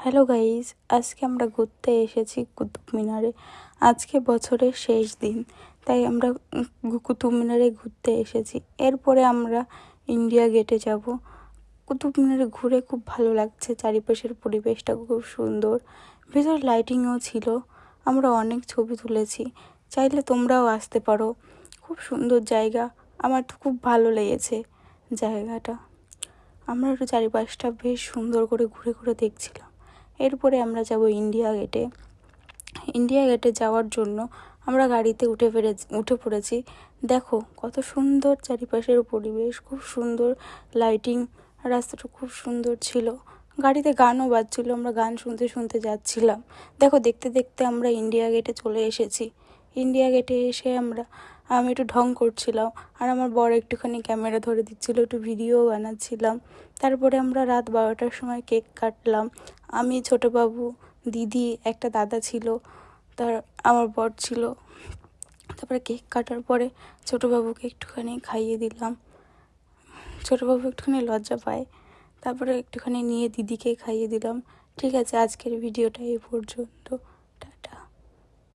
Hello guys, আজকে আমরা ঘুরতে এসেছি কুতুব মিনারে। আজকে বছরের শেষ দিন, তাই আমরা কুতুব মিনারে ঘুরতে এসেছি। এরপরে আমরা ইন্ডিয়া গেটে যাব। কুতুব মিনারে ঘুরে খুব ভালো লাগছে, চারিপাশের পরিবেশটা খুব সুন্দর, ভেতর লাইটিংও ছিল। আমরা অনেক ছবি তুলেছি, চাইলে তোমরাও আসতে পারো। খুব সুন্দর জায়গা, আমার তো খুব ভালো লেগেছে জায়গাটা। আমরা একটু চারিপাশটা বেশ সুন্দর করে ঘুরে ঘুরে দেখছিলাম। এরপরে আমরা যাব ইন্ডিয়া গেটে। ইন্ডিয়া গেটে যাওয়ার জন্য আমরা গাড়িতে উঠে পড়েছি। দেখো কত সুন্দর চারিপাশের পরিবেশ, খুব সুন্দর লাইটিং, রাস্তাটা খুব সুন্দর ছিল। গাড়িতে গানও বাজছিল, আমরা গান শুনতে শুনতে যাচ্ছিলাম। দেখো দেখতে দেখতে আমরা ইন্ডিয়া গেটে চলে এসেছি। ইন্ডিয়া গেটে এসে আমি একটু ঢং করছিলাম, আর আমার বর একটুখানি ক্যামেরা ধরে দিচ্ছিল, একটু ভিডিও বানাচ্ছিলাম। তারপরে আমরা রাত 12টার সময় কেক কাটলাম। আমি, ছোটোবাবু, দিদি, একটা দাদা ছিল, আমার বর ছিল। তারপরে কেক কাটার পরে ছোটোবাবুকে একটুখানি খাইয়ে দিলাম। ছোটোবাবু একটুখানি লজ্জা পায়, তারপরে একটুখানি নিয়ে দিদিকে খাইয়ে দিলাম। ঠিক আছে, আজকের ভিডিওটা এই পর্যন্ত।